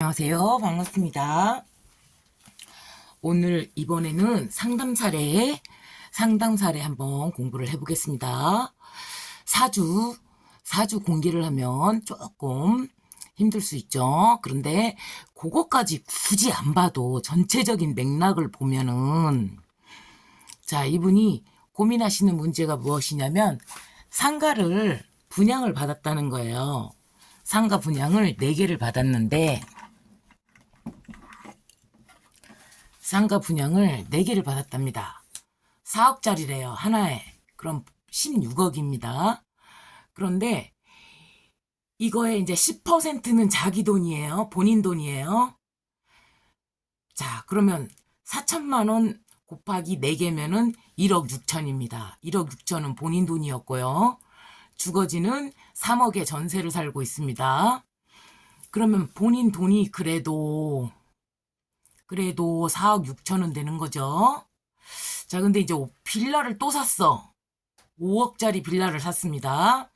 안녕하세요. 반갑습니다. 오늘 이번에는 상담 사례 한번 공부를 해보겠습니다. 사주 공개를 하면 조금 힘들 수 있죠. 그런데 그거까지 굳이 안 봐도 전체적인 맥락을 보면은, 자, 이분이 고민하시는 문제가 무엇이냐면 상가를 분양을 받았다는 거예요. 상가 분양을 4개를 받았는데, 상가 분양을 4개를 받았답니다. 4억짜리래요, 하나에. 그럼 16억입니다. 그런데 이거에 이제 10%는 자기 돈이에요. 본인 돈이에요. 자, 그러면 4천만 원 곱하기 4개면은 1억 6천입니다. 1억 6천은 본인 돈이었고요. 주거지는 3억에 전세를 살고 있습니다. 그러면 본인 돈이 그래도 4억 6천은 되는 거죠. 자, 근데 이제 빌라를 또 샀어. 5억짜리 빌라를 샀습니다.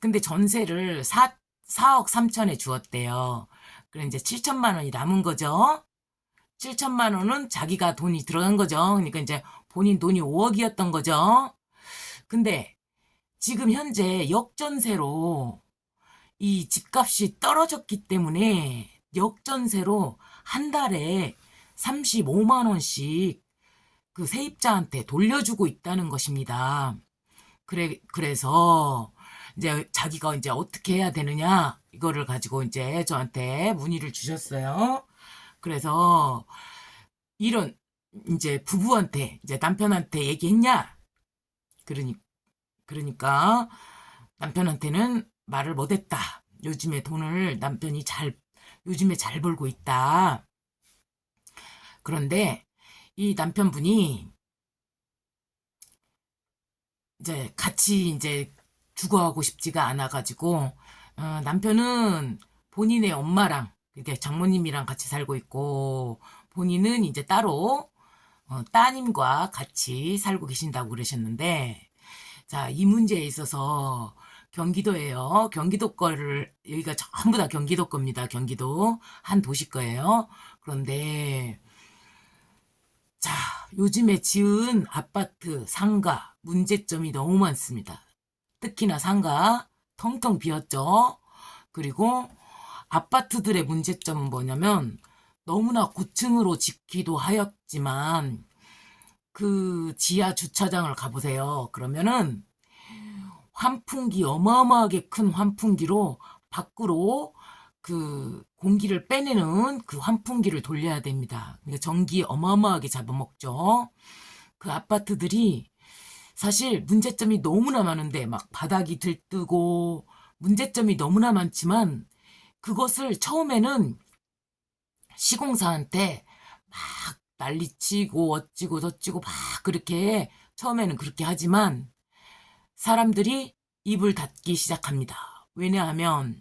근데 전세를 4억 3천에 주었대요. 그래 이제 7천만 원이 남은 거죠. 7천만 원은 자기가 돈이 들어간 거죠. 그러니까 이제 본인 돈이 5억이었던 거죠. 근데 지금 현재 역전세로 이 집값이 떨어졌기 때문에 역전세로 한 달에 35만 원씩 그 세입자한테 돌려주고 있다는 것입니다. 그래서 이제 자기가 이제 어떻게 해야 되느냐 이거를 가지고 이제 저한테 문의를 주셨어요. 그래서 이런 이제 부부한테 이제 남편한테 얘기했냐? 그러니까 남편한테는 말을 못했다. 요즘에 돈을 요즘에 잘 벌고 있다. 그런데 이 남편분이 이제 같이 이제 주거하고 싶지가 않아가지고, 남편은 본인의 엄마랑, 이렇게 장모님이랑 같이 살고 있고, 본인은 이제 따로, 따님과 같이 살고 계신다고 그러셨는데, 자, 이 문제에 있어서 경기도예요. 경기도 거를, 여기가 전부 다 경기도 겁니다. 경기도. 한 도시 거예요. 그런데, 자, 요즘에 지은 아파트, 상가, 문제점이 너무 많습니다. 특히나 상가, 텅텅 비었죠. 그리고 아파트들의 문제점은 뭐냐면, 너무나 고층으로 짓기도 하였지만, 그 지하 주차장을 가보세요. 그러면은, 환풍기, 어마어마하게 큰 환풍기로 밖으로 그 공기를 빼내는 그 환풍기를 돌려야 됩니다. 그러니까 전기 어마어마하게 잡아먹죠. 그 아파트들이 사실 문제점이 너무나 많은데 막 바닥이 들뜨고 문제점이 너무나 많지만 그것을 처음에는 시공사한테 막 난리치고 어찌고 저찌고 막 그렇게 처음에는 그렇게 하지만 사람들이 입을 닫기 시작합니다. 왜냐하면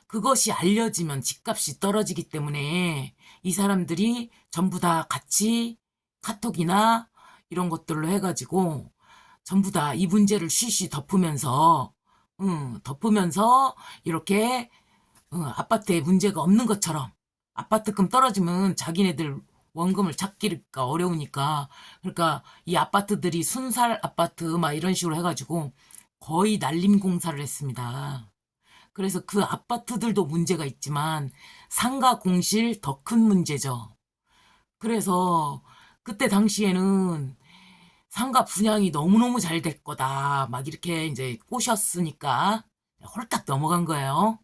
그것이 알려지면 집값이 떨어지기 때문에 이 사람들이 전부 다 같이 카톡이나 이런 것들로 해가지고 전부 다 이 문제를 쉬쉬 덮으면서 이렇게 아파트에 문제가 없는 것처럼 아파트금 떨어지면 자기네들 원금을 찾기가 어려우니까 그러니까 이 아파트들이 순살 아파트 막 이런 식으로 해가지고 거의 날림 공사를 했습니다. 그래서 그 아파트들도 문제가 있지만 상가 공실 더 큰 문제죠. 그래서 그때 당시에는 상가 분양이 너무너무 잘 될 거다. 막 이렇게 이제 꼬셨으니까 홀딱 넘어간 거예요.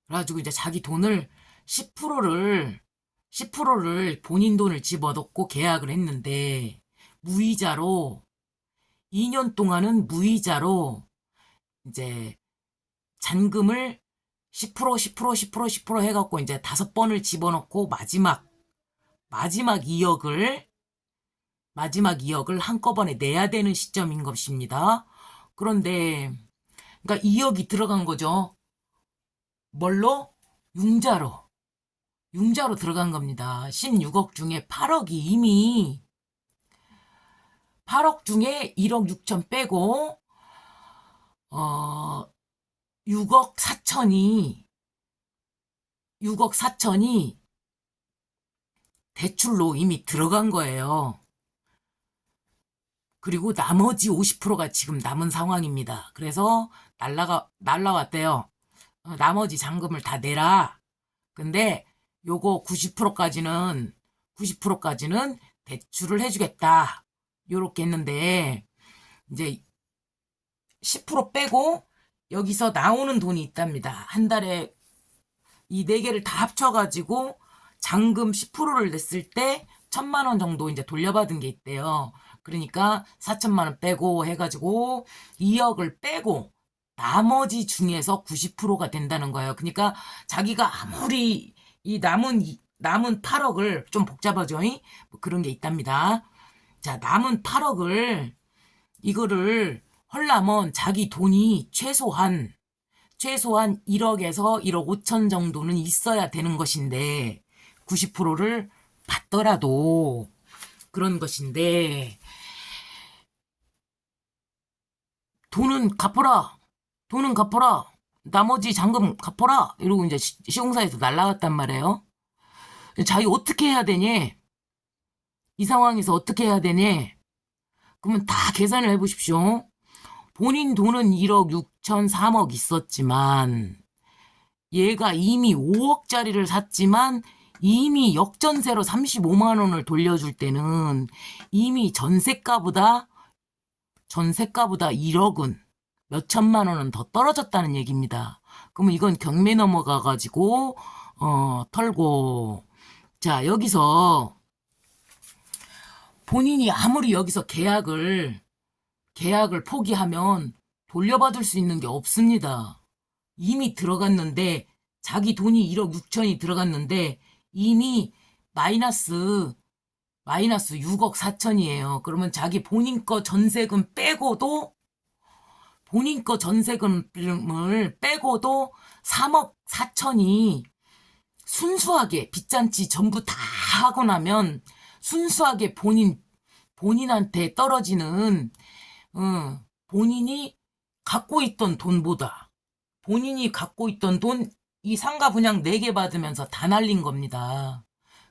그래가지고 이제 자기 돈을 10%를 10%를 본인 돈을 집어넣고 계약을 했는데 무이자로 2년 동안은 무이자로 이제 잔금을 10% 10% 10% 10% 해갖고 이제 5번을 집어넣고 마지막 2억을 한꺼번에 내야 되는 시점인 것입니다. 그런데 그러니까 2억이 들어간 거죠. 뭘로? 융자로. 융자로 들어간 겁니다. 16억 중에 8억 중에 1억 6천 빼고 어 6억 4천이 6억 4천이 대출로 이미 들어간 거예요. 그리고 나머지 50%가 지금 남은 상황입니다. 그래서 날라왔대요. 나머지 잔금을 다 내라. 근데 요거 90%까지는 대출을 해주겠다. 요렇게 했는데, 이제 10% 빼고 여기서 나오는 돈이 있답니다. 한 달에 이 네 개를 다 합쳐가지고 잔금 10%를 냈을 때 1,000만 원 정도 이제 돌려받은 게 있대요. 그러니까 4천만 원 빼고 해가지고 2억을 빼고 나머지 중에서 90%가 된다는 거예요. 그러니까 자기가 아무리 이 남은 8억을 좀 복잡하죠? 뭐 그런 게 있답니다. 자, 남은 8억을 이거를 헐라면 자기 돈이 최소한 1억에서 1억 5천 정도는 있어야 되는 것인데 90%를 받더라도 그런 것인데 돈은 갚아라. 나머지 잔금 갚아라. 이러고 이제 시공사에서 날라갔단 말이에요. 자기 어떻게 해야 되니? 이 상황에서 어떻게 해야 되니? 그러면 다 계산을 해보십시오. 본인 돈은 1억 6천 3억 있었지만 얘가 이미 5억짜리를 샀지만 이미 역전세로 35만 원을 돌려줄 때는 이미 전세가보다 1억은 몇 천만 원은 더 떨어졌다는 얘기입니다. 그러면 이건 경매 넘어가가지고 털고. 자, 여기서 본인이 아무리 여기서 계약을 포기하면 돌려받을 수 있는 게 없습니다. 이미 들어갔는데 자기 돈이 1억 6천이 들어갔는데 이미 마이너스 6억 4천이에요. 그러면 자기 본인 거 전세금 빼고도 3억 4천이 순수하게 빚잔치 전부 다 하고 나면 순수하게 본인한테 떨어지는 본인이 갖고 있던 돈보다 이 상가 분양 4개 받으면서 다 날린 겁니다.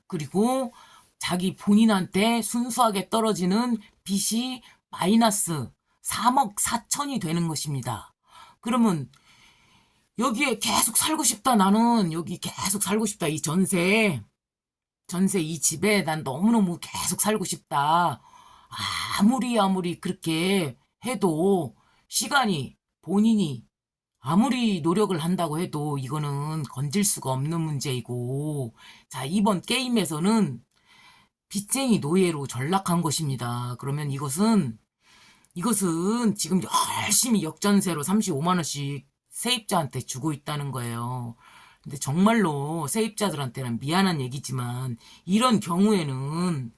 그리고 자기 본인한테 순수하게 떨어지는 빚이 마이너스 3억 4천이 되는 것입니다. 그러면 여기에 계속 살고 싶다. 나는 여기 계속 살고 싶다. 이 전세 이 집에 난 너무너무 계속 살고 싶다. 아무리 그렇게 해도 시간이 본인이 아무리 노력을 한다고 해도 이거는 건질 수가 없는 문제이고, 자, 이번 게임에서는 빚쟁이 노예로 전락한 것입니다. 그러면 이것은 지금 열심히 역전세로 35만 원씩 세입자한테 주고 있다는 거예요. 근데 정말로 세입자들한테는 미안한 얘기지만 이런 경우에는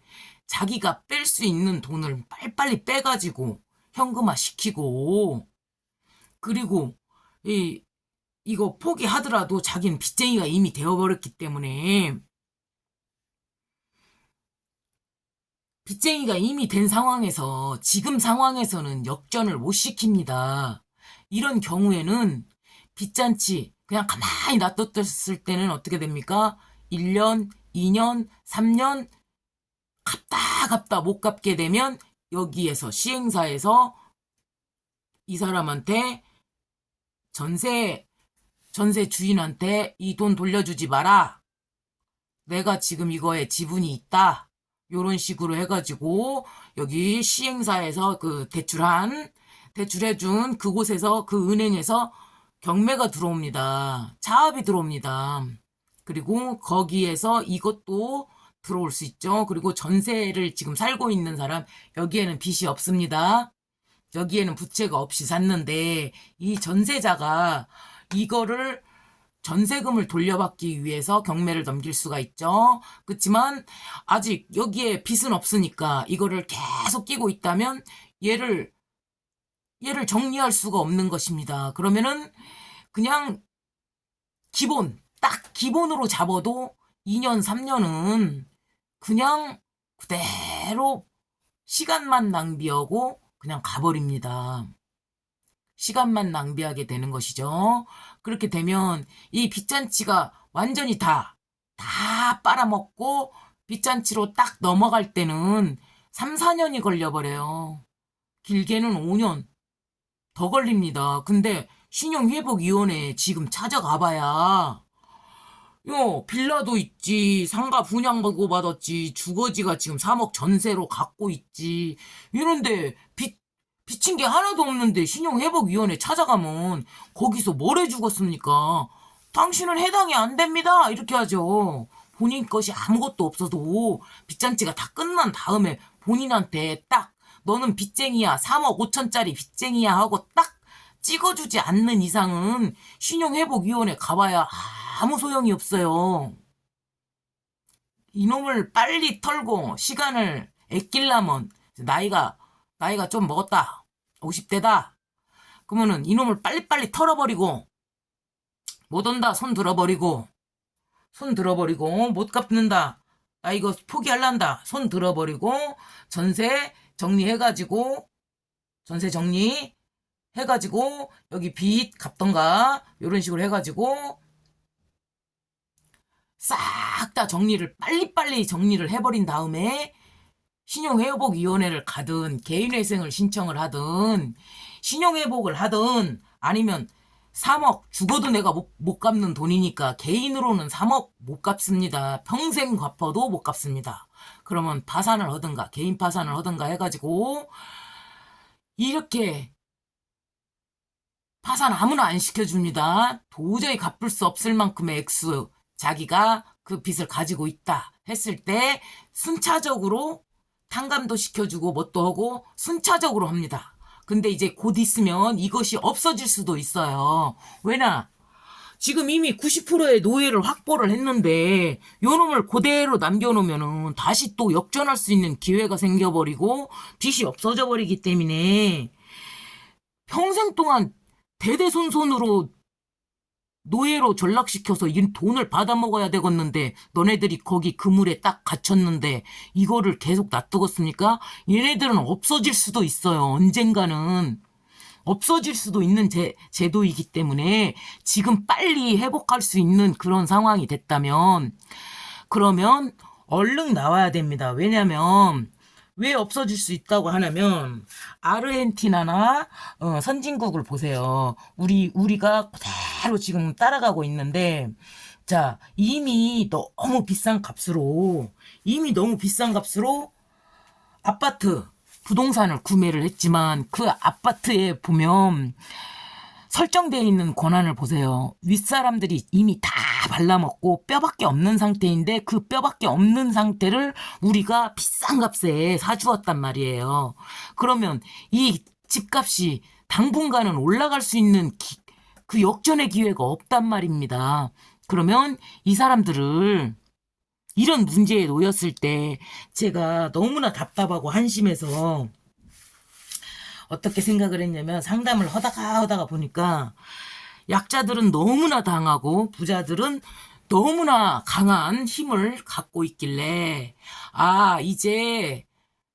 자기가 뺄 수 있는 돈을 빨리빨리 빼가지고 현금화 시키고, 그리고 이거 포기하더라도 자기는 빚쟁이가 이미 되어버렸기 때문에 빚쟁이가 이미 된 상황에서 지금 상황에서는 역전을 못 시킵니다. 이런 경우에는 빚잔치 그냥 가만히 놔뒀을 때는 어떻게 됩니까? 1년, 2년, 3년 갚다 못 갚게 되면 여기에서 시행사에서 이 사람한테 전세 주인한테 이 돈 돌려주지 마라. 내가 지금 이거에 지분이 있다. 요런 식으로 해가지고 여기 시행사에서 그 대출해준 그곳에서 그 은행에서 경매가 들어옵니다. 차압이 들어옵니다. 그리고 거기에서 이것도 들어올 수 있죠. 그리고 전세를 지금 살고 있는 사람 여기에는 빚이 없습니다. 여기에는 부채가 없이 샀는데 이 전세자가 이거를 전세금을 돌려받기 위해서 경매를 넘길 수가 있죠. 그렇지만 아직 여기에 빚은 없으니까 이거를 계속 끼고 있다면 얘를 정리할 수가 없는 것입니다. 그러면은 그냥 딱 기본으로 잡아도 2년, 3년은 그냥 그대로 시간만 낭비하고 그냥 가버립니다. 시간만 낭비하게 되는 것이죠. 그렇게 되면 이 빚잔치가 완전히 다 빨아먹고 빚잔치로 딱 넘어갈 때는 3, 4년이 걸려버려요. 길게는 5년 더 걸립니다. 근데 신용회복위원회에 지금 찾아가봐야 빌라도 있지, 상가 분양받고 받았지, 주거지가 지금 3억 전세로 갖고 있지, 이런데 빚진 게 하나도 없는데 신용회복위원회 찾아가면 거기서 뭘 해주겠습니까? 당신은 해당이 안 됩니다, 이렇게 하죠. 본인 것이 아무것도 없어도 빚잔치가 다 끝난 다음에 본인한테 딱 너는 빚쟁이야, 3억 5천짜리 빚쟁이야 하고 딱 찍어주지 않는 이상은 신용회복위원회 가봐야 아무 소용이 없어요. 이놈을 빨리 털고 시간을 아끼려면 나이가 좀 먹었다. 50대다. 그러면은 이놈을 빨리빨리 털어버리고 못 온다. 손 들어버리고 못 갚는다. 나 이거 포기할란다. 손 들어버리고 전세 정리해가지고 여기 빚 갚던가 이런 식으로 해가지고 싹 다 정리를 빨리빨리 정리를 해버린 다음에 신용회복위원회를 가든 개인회생을 신청을 하든 신용회복을 하든 아니면 3억 죽어도 내가 못 갚는 돈이니까 개인으로는 3억 못 갚습니다. 평생 갚아도 못 갚습니다. 그러면 파산을 하든가 개인 파산을 하든가 해가지고 이렇게 파산 아무나 안 시켜줍니다. 도저히 갚을 수 없을 만큼의 액수 자기가 그 빚을 가지고 있다 했을 때 순차적으로 탕감도 시켜주고 뭣도 하고 순차적으로 합니다. 근데 이제 곧 있으면 이것이 없어질 수도 있어요. 왜냐? 지금 이미 90%의 노예를 확보를 했는데 요놈을 그대로 남겨놓으면 다시 또 역전할 수 있는 기회가 생겨버리고 빚이 없어져 버리기 때문에 평생 동안 대대손손으로 노예로 전락시켜서 이 돈을 받아먹어야 되겠는데 너네들이 거기 그물에 딱 갇혔는데 이거를 계속 놔두겠습니까? 얘네들은 없어질 수도 있어요. 언젠가는 없어질 수도 있는 제도이기 때문에 지금 빨리 회복할 수 있는 그런 상황이 됐다면 그러면 얼른 나와야 됩니다. 왜냐면 왜 없어질 수 있다고 하냐면 아르헨티나나 선진국을 보세요. 우리가 그대로 지금 따라가고 있는데 자 이미 너무 비싼 값으로 아파트 부동산을 구매를 했지만 그 아파트에 보면 설정되어 있는 권한을 보세요. 윗사람들이 이미 다 발라먹고 뼈밖에 없는 상태인데 그 뼈밖에 없는 상태를 우리가 비싼 값에 사주었단 말이에요. 그러면 이 집값이 당분간은 올라갈 수 있는 그 역전의 기회가 없단 말입니다. 그러면 이 사람들을 이런 문제에 놓였을 때 제가 너무나 답답하고 한심해서 어떻게 생각을 했냐면 상담을 하다가 보니까 약자들은 너무나 당하고 부자들은 너무나 강한 힘을 갖고 있길래 이제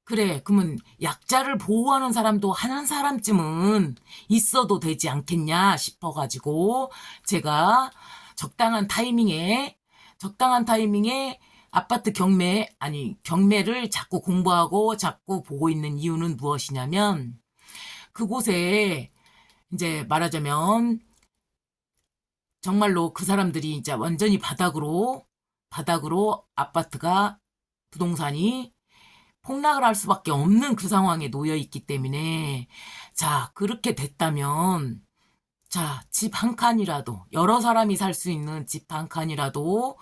그래 그러면 약자를 보호하는 사람도 한 사람쯤은 있어도 되지 않겠냐 싶어가지고 제가 적당한 타이밍에 아파트 경매를 자꾸 공부하고 자꾸 보고 있는 이유는 무엇이냐면 그곳에 이제 말하자면 정말로 그 사람들이 이제 완전히 바닥으로 아파트가 부동산이 폭락을 할 수밖에 없는 그 상황에 놓여 있기 때문에 자 그렇게 됐다면 자 집 한 칸이라도 여러 사람이 살 수 있는 집 한 칸이라도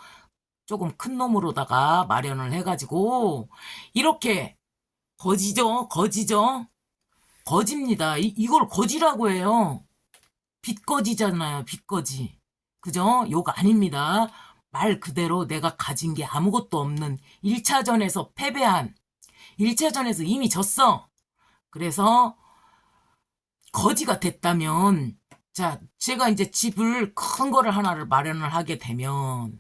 조금 큰 놈으로다가 마련을 해가지고 이렇게 거지입니다. 이걸 거지라고 해요. 빚거지잖아요. 빚거지. 그죠? 욕 아닙니다. 말 그대로 내가 가진 게 아무것도 없는 1차전에서 패배한 1차전에서 이미 졌어. 그래서 거지가 됐다면 자 제가 이제 집을 큰 거를 하나를 마련을 하게 되면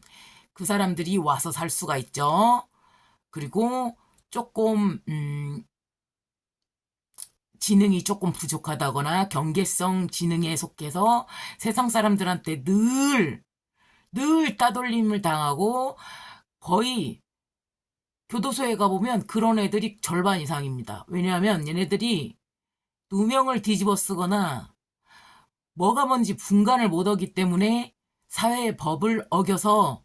그 사람들이 와서 살 수가 있죠. 그리고 조금 지능이 조금 부족하다거나 경계성 지능에 속해서 세상 사람들한테 늘 늘 따돌림을 당하고 거의 교도소에 가보면 그런 애들이 절반 이상입니다. 왜냐하면 얘네들이 누명을 뒤집어 쓰거나 뭐가 뭔지 분간을 못 하기 때문에 사회의 법을 어겨서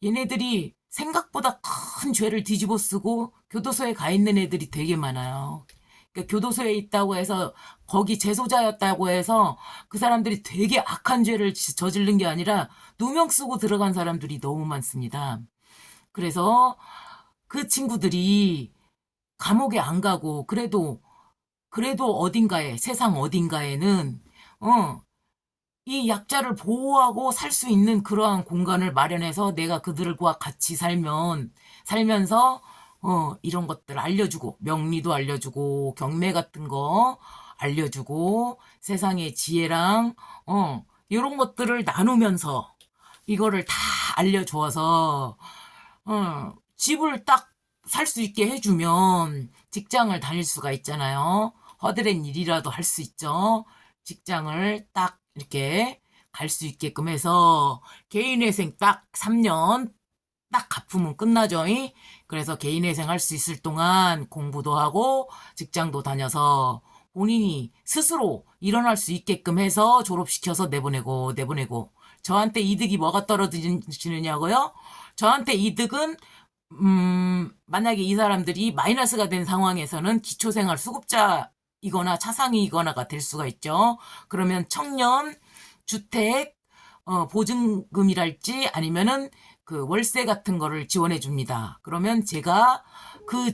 얘네들이 생각보다 큰 죄를 뒤집어 쓰고 교도소에 가 있는 애들이 되게 많아요. 그러니까 교도소에 있다고 해서 거기 재소자였다고 해서 그 사람들이 되게 악한 죄를 저지른 게 아니라 누명 쓰고 들어간 사람들이 너무 많습니다. 그래서 그 친구들이 감옥에 안 가고 그래도 어딘가에 세상 어딘가에는 이 약자를 보호하고 살 수 있는 그러한 공간을 마련해서 내가 그들과 같이 살면서 이런 것들 알려주고 명리도 알려주고 경매 같은 거 알려주고 세상의 지혜랑 이런 것들을 나누면서 이거를 다 알려줘서 집을 딱 살 수 있게 해주면 직장을 다닐 수가 있잖아요. 허드렛 일이라도 할 수 있죠. 직장을 딱 이렇게 갈 수 있게끔 해서 개인회생 딱 3년 딱 갚으면 끝나죠. 그래서 개인회생 할 수 있을 동안 공부도 하고 직장도 다녀서 본인이 스스로 일어날 수 있게끔 해서 졸업시켜서 내보내고 저한테 이득이 뭐가 떨어지느냐고요? 저한테 이득은 만약에 이 사람들이 마이너스가 된 상황에서는 기초생활 수급자이거나 차상위이거나가 될 수가 있죠. 그러면 청년, 주택, 보증금이랄지 아니면은 그 월세 같은 거를 지원해 줍니다. 그러면 제가 그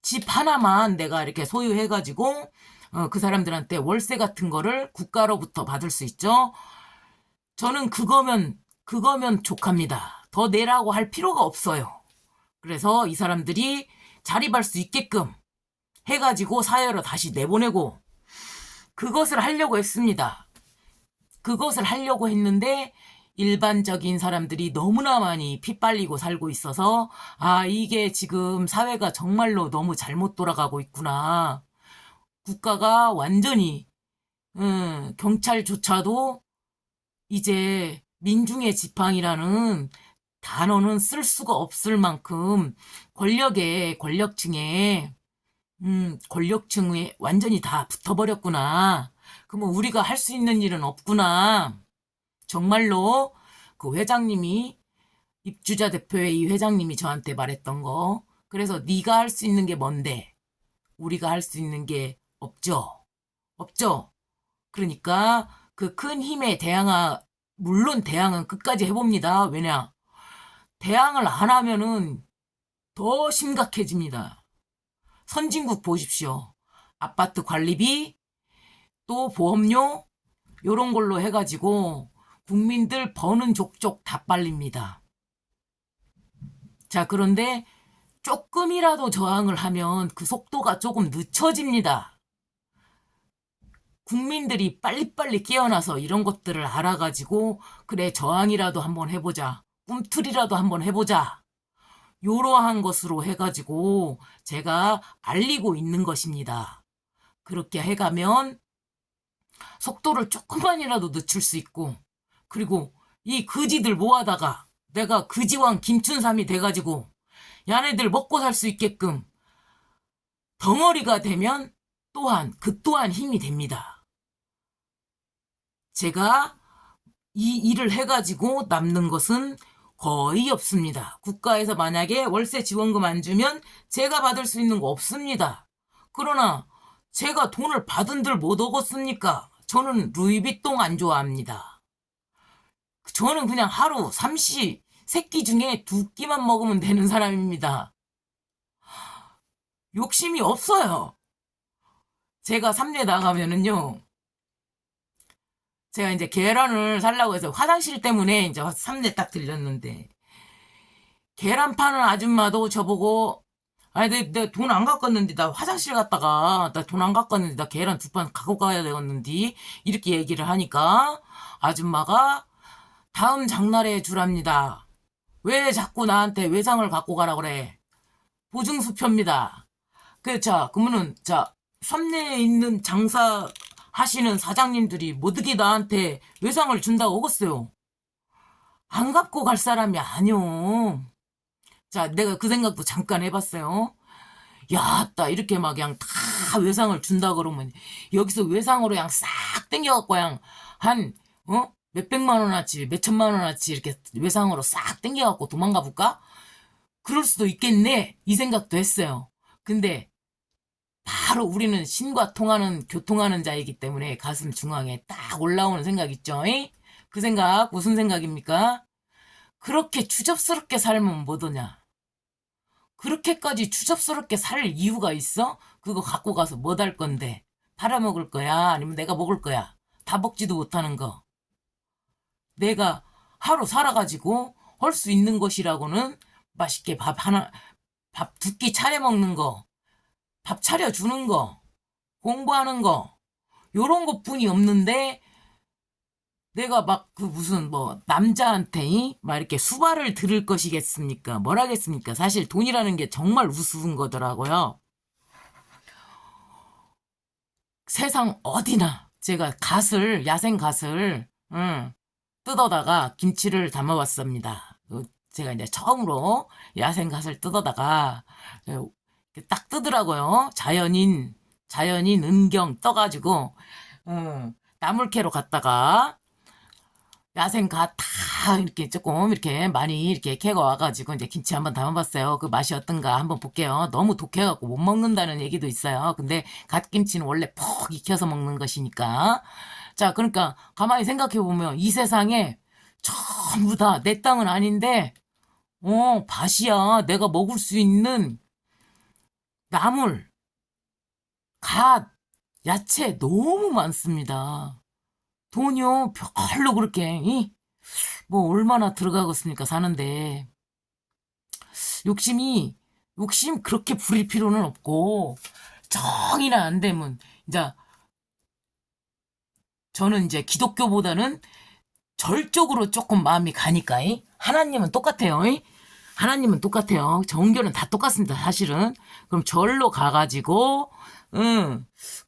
집 하나만 내가 이렇게 소유해가지고 그 사람들한테 월세 같은 거를 국가로부터 받을 수 있죠. 저는 그거면 족합니다. 더 내라고 할 필요가 없어요. 그래서 이 사람들이 자립할 수 있게끔 해가지고 사회로 다시 내보내고 그것을 하려고 했습니다. 그것을 하려고 했는데 일반적인 사람들이 너무나 많이 핏발리고 살고 있어서 이게 지금 사회가 정말로 너무 잘못 돌아가고 있구나. 국가가 완전히 경찰조차도 이제 민중의 지팡이라는 단어는 쓸 수가 없을 만큼 권력층에 완전히 다 붙어버렸구나. 그러면 우리가 할 수 있는 일은 없구나. 정말로 그 회장님이 입주자 대표회의 회장님이 저한테 말했던 거. 그래서 네가 할 수 있는 게 뭔데? 우리가 할 수 있는 게 없죠. 없죠. 그러니까 그 큰 힘에 물론 대항은 끝까지 해봅니다. 왜냐? 대항을 안 하면은 더 심각해집니다. 선진국 보십시오. 아파트 관리비, 또 보험료, 요런 걸로 해가지고 국민들 버는 족족 다 빨립니다. 자, 그런데 조금이라도 저항을 하면 그 속도가 조금 늦춰집니다. 국민들이 빨리빨리 깨어나서 이런 것들을 알아가지고 그래 저항이라도 한번 해보자. 꿈틀이라도 한번 해보자. 요러한 것으로 해가지고 제가 알리고 있는 것입니다. 그렇게 해가면 속도를 조금만이라도 늦출 수 있고 그리고 이 거지들 모아다가 내가 거지왕 김춘삼이 돼가지고 야네들 먹고 살 수 있게끔 덩어리가 되면 그 또한 힘이 됩니다. 제가 이 일을 해가지고 남는 것은 거의 없습니다. 국가에서 만약에 월세 지원금 안 주면 제가 받을 수 있는 거 없습니다. 그러나 제가 돈을 받은들 못 얻었습니까? 저는 루이비통 안 좋아합니다. 저는 그냥 하루 3끼 중에 2끼만 먹으면 되는 사람입니다. 욕심이 없어요. 제가 삼례 나가면은요. 제가 이제 계란을 살라고 해서 화장실 때문에 이제 삼례 딱 들렸는데 계란 파는 아줌마도 저보고 내 돈 안 갖고 왔는데 나 화장실 갔다가 나 돈 안 갖고 왔는데 나 계란 2판 갖고 가야 되겠는데 이렇게 얘기를 하니까 아줌마가 다음 장날에 주랍니다. 왜 자꾸 나한테 외상을 갖고 가라 그래? 보증수표입니다. 그러면은 삼내에 있는 장사 하시는 사장님들이 뭐득이 나한테 외상을 준다고 하겠어요. 안 갚고 갈 사람이 아니오. 자, 내가 그 생각도 잠깐 해봤어요. 야, 따 이렇게 막 그냥 다 외상을 준다 그러면 여기서 외상으로 그냥 싹 땡겨갖고 그냥 한 몇백만 원어치 몇천만 원어치 이렇게 외상으로 싹 땡겨갖고 도망가 볼까? 그럴 수도 있겠네 이 생각도 했어요. 근데 바로 우리는 신과 통하는 교통하는 자이기 때문에 가슴 중앙에 딱 올라오는 생각 있죠? 그 생각 무슨 생각입니까? 그렇게 추접스럽게 살면 뭐더냐? 그렇게까지 추접스럽게 살 이유가 있어? 그거 갖고 가서 뭐 할 건데? 팔아먹을 거야? 아니면 내가 먹을 거야? 다 먹지도 못하는 거. 내가 하루 살아가지고 할 수 있는 것이라고는 맛있게 밥 두 끼 차려 먹는 거, 밥 차려주는 거, 공부하는 거, 요런 것뿐이 없는데 내가 막 그 무슨 뭐 남자한테 막 이렇게 수발을 들을 것이겠습니까? 뭘 하겠습니까? 사실 돈이라는 게 정말 우스운 거더라고요. 세상 어디나 제가 야생 갓을 뜯어다가 김치를 담아왔습니다. 제가 이제 처음으로 야생 갓을 뜯어다가 딱 뜨더라고요. 자연인 은경 떠가지고 나물캐로 갔다가 야생 갓 다 이렇게 조금 이렇게 많이 이렇게 캐고 와가지고 이제 김치 한번 담아봤어요. 그 맛이 어떤가 한번 볼게요. 너무 독해갖고 못 먹는다는 얘기도 있어요. 근데 갓김치는 원래 푹 익혀서 먹는 것이니까. 자, 그러니까 가만히 생각해보면 이 세상에 전부 다 내 땅은 아닌데 밭이야. 내가 먹을 수 있는 나물, 갓, 야채 너무 많습니다. 돈이요 별로 그렇게 뭐 얼마나 들어가겠습니까 사는데 욕심 그렇게 부릴 필요는 없고 정이나 안 되면 이제 저는 이제 기독교보다는 절 쪽으로 조금 마음이 가니까 하나님은 똑같아요. 하나님은 똑같아요. 정교는 다 똑같습니다 사실은. 그럼 절로 가가지고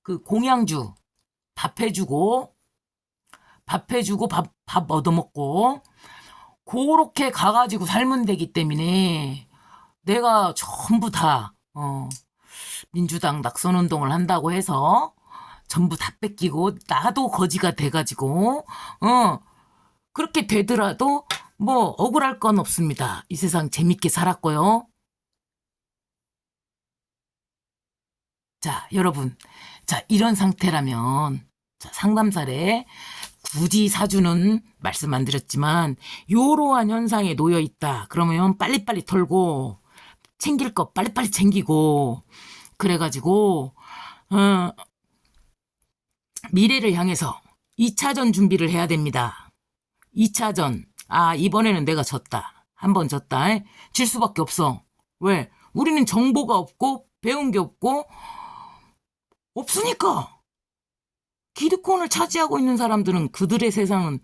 그 공양주 밥 해주고 밥 얻어먹고 그렇게 가가지고 살면 되기 때문에 내가 전부 다 민주당 낙선운동을 한다고 해서 전부 다 뺏기고 나도 거지가 돼가지고 그렇게 되더라도 뭐 억울할 건 없습니다. 이 세상 재밌게 살았고요. 자, 여러분, 자 이런 상태라면 자, 상담사래 굳이 사주는 말씀 안 드렸지만 요러한 현상에 놓여 있다. 그러면 빨리빨리 털고 챙길 거 빨리빨리 챙기고 그래가지고 미래를 향해서 2차전 준비를 해야 됩니다. 2차전. 이번에는 내가 졌다. 한 번 졌다. 질 수밖에 없어. 왜? 우리는 정보가 없고 배운 게 없으니까. 기득권을 차지하고 있는 사람들은 그들의 세상은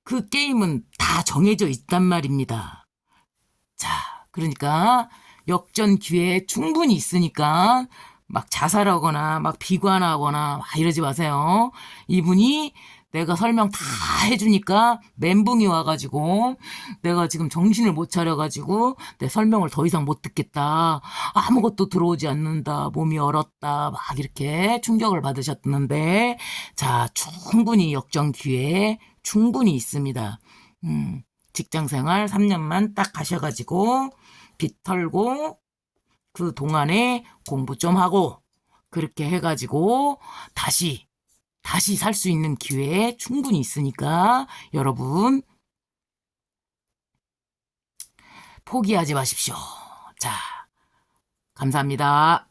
그 게임은 다 정해져 있단 말입니다. 자, 그러니까 역전 기회 충분히 있으니까 막 자살하거나 막 비관하거나 막 이러지 마세요. 이분이 내가 설명 다 해주니까 멘붕이 와가지고 내가 지금 정신을 못 차려가지고 내 설명을 더 이상 못 듣겠다. 아무것도 들어오지 않는다. 몸이 얼었다. 막 이렇게 충격을 받으셨는데 자 충분히 역전 기회 충분히 있습니다. 직장생활 3년만 딱 가셔가지고 빚 털고 그 동안에 공부 좀 하고 그렇게 해가지고 다시 살 수 있는 기회 충분히 있으니까 여러분 포기하지 마십시오. 자, 감사합니다.